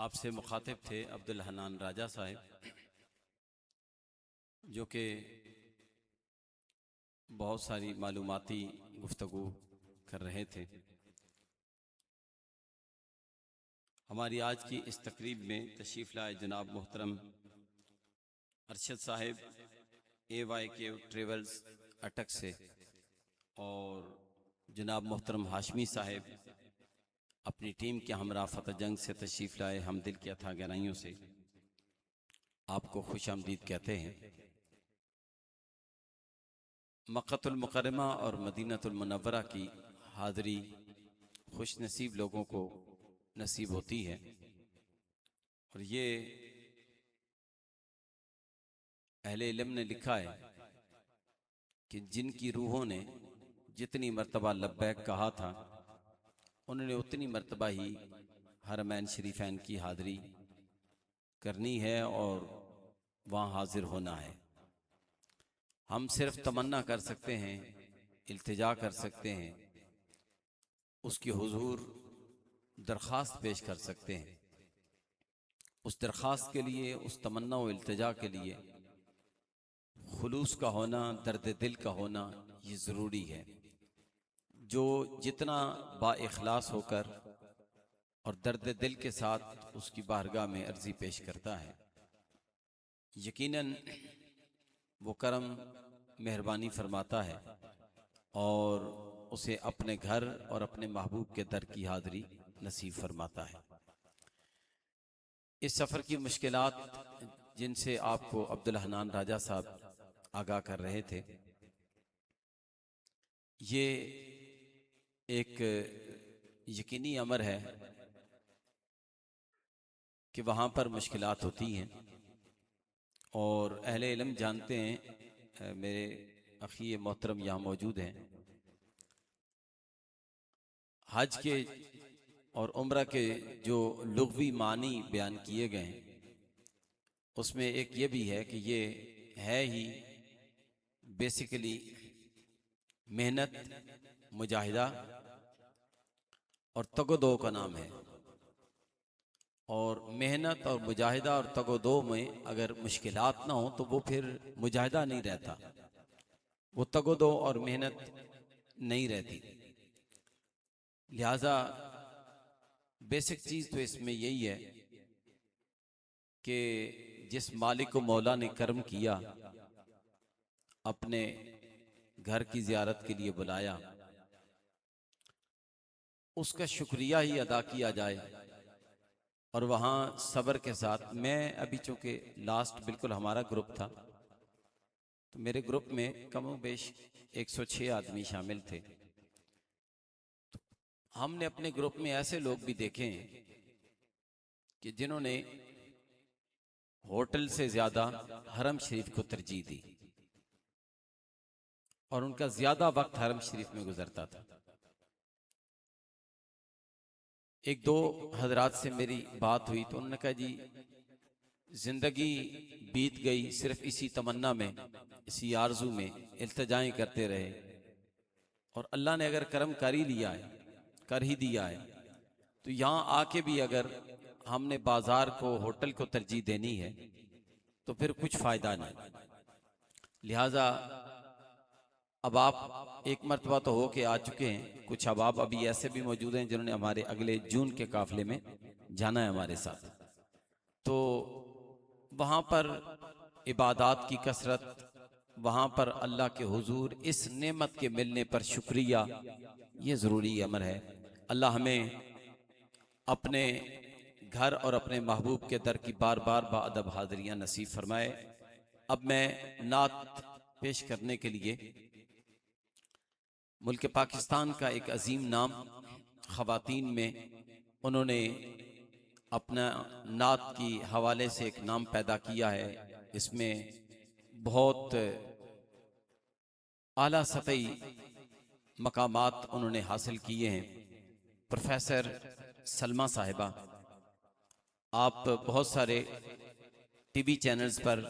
आपसे मुखातिब थे अब्दुल हन्नान राजा साहब, जो कि बहुत सारी मालूमाती गुफ्तगू कर रहे थे। हमारी आज की इस तकरीब में तशरीफ़ लाए जनाब मोहतरम अरशद साहब AYK ट्रेवल्स अटक से, और जनाब मोहतरम हाशमी साहब अपनी टीम के हमरा फ़तह जंग से तशरीफ़ लाए। हम दिल की अथाह गहराइयों से आपको खुश आमदीद कहते हैं। मक्कतुल मुकर्रमा और मदीनतुल मुनव्वरा की हाज़री खुश नसीब लोगों को नसीब होती है, और ये अहले इल्म ने लिखा है कि जिनकी रूहों ने जितनी मर्तबा लब्बैक कहा था, उन्होंने उतनी मर्तबा ही हरमैन शरीफैन की हाज़री करनी है और वहाँ हाजिर होना है। हम सिर्फ तमन्ना कर सकते हैं, इल्तिजा कर सकते हैं, उसकी हुजूर दरख्वास्त पेश कर सकते हैं। उस दरख्वास्त के लिए, उस तमन्ना व इल्तिजा के लिए खुलूस का होना, दर्द दिल का होना ये ज़रूरी है। जो जितना बाइखलास होकर और दर्द दिल के साथ उसकी बारगाह में अर्जी पेश करता है, यकीनन वो करम मेहरबानी फरमाता है और उसे अपने घर और अपने महबूब के दर की हाज़री नसीब फरमाता है। इस सफ़र की मुश्किलात जिनसे आपको अब्दुल हन्नान राजा साहब आगाह कर रहे थे, ये एक यकीनी अमर है कि वहाँ पर मुश्किलात होती हैं, और अहले इल्म जानते हैं। मेरे अखी मोहतरम यहाँ मौजूद हैं। हज के और उम्रा के जो लुग़वी मानी बयान किए गए हैं, उसमें एक ये भी है कि ये है ही बेसिकली मेहनत, मुजाहिदा और तगोदो का नाम है। और मेहनत और मुजाहिदा और तगोदो में अगर मुश्किलात ना हो तो वो फिर मुजाहिदा नहीं रहता, वो तगोदो और मेहनत नहीं रहती। लिहाजा बेसिक चीज़ तो इसमें यही है कि जिस मालिक को मौला ने करम किया, अपने घर की ज़ियारत के लिए बुलाया, उसका शुक्रिया ही अदा किया जाए। और वहाँ सब्र के साथ, मैं अभी चूँकि लास्ट बिल्कुल हमारा ग्रुप था, तो मेरे ग्रुप में कमो बेश 106 आदमी शामिल थे। तो हमने अपने ग्रुप में ऐसे लोग भी देखे हैं कि जिन्होंने होटल से ज़्यादा हरम शरीफ को तरजीह दी और उनका ज़्यादा वक्त हरम शरीफ में गुजरता था। एक दो हजरात से मेरी बात हुई तो उन्होंने कहा, जी जिंदगी बीत गई सिर्फ इसी तमन्ना में, इसी आरजू में इल्तिजाएं करते रहे, और अल्लाह ने अगर करम कर ही लिया है, कर ही दिया है, तो यहाँ आके भी अगर हमने बाजार को, होटल को तरजीह देनी है तो फिर कुछ फायदा नहीं। लिहाजा अब आप एक मरतबा तो हो के आ चुके हैं, कुछ अहबाब अभी ऐसे भी मौजूद हैं जिन्होंने हमारे अगले जून के काफिले में जाना है हमारे साथ। तो वहाँ पर इबादात की कसरत, वहाँ पर अल्लाह के हुजूर इस नेमत के मिलने पर शुक्रिया, ये ज़रूरी अमर है। अल्लाह हमें अपने घर और अपने महबूब के दर की बार बार बाअदब हाज़िरियाँ नसीब फरमाए। अब मैं नात पेश करने के लिए मुल्क पाकिस्तान का एक अजीम नाम ख़वातीन में उन्होंने अपना नात की हवाले से एक नाम पैदा किया है। इसमें बहुत आला सतही मकामात उन्होंने हासिल किए हैं। प्रोफेसर सलमा साहिबा, आप बहुत सारे टीवी चैनल्स पर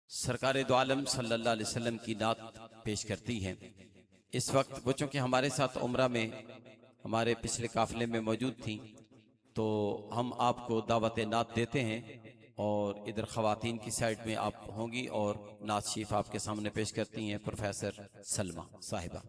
सरकार दो आलम सल्लल्लाहु अलैहि वसल्लम की नात पेश करती हैं। इस वक्त वो चूँकि हमारे साथ उम्रा में हमारे पिछले काफिले में मौजूद थीं, तो हम आपको दावत नात देते हैं और इधर ख़वातीन की साइड में आप होंगी और नात शरीफ आपके सामने पेश करती हैं प्रोफेसर सलमा साहिबा।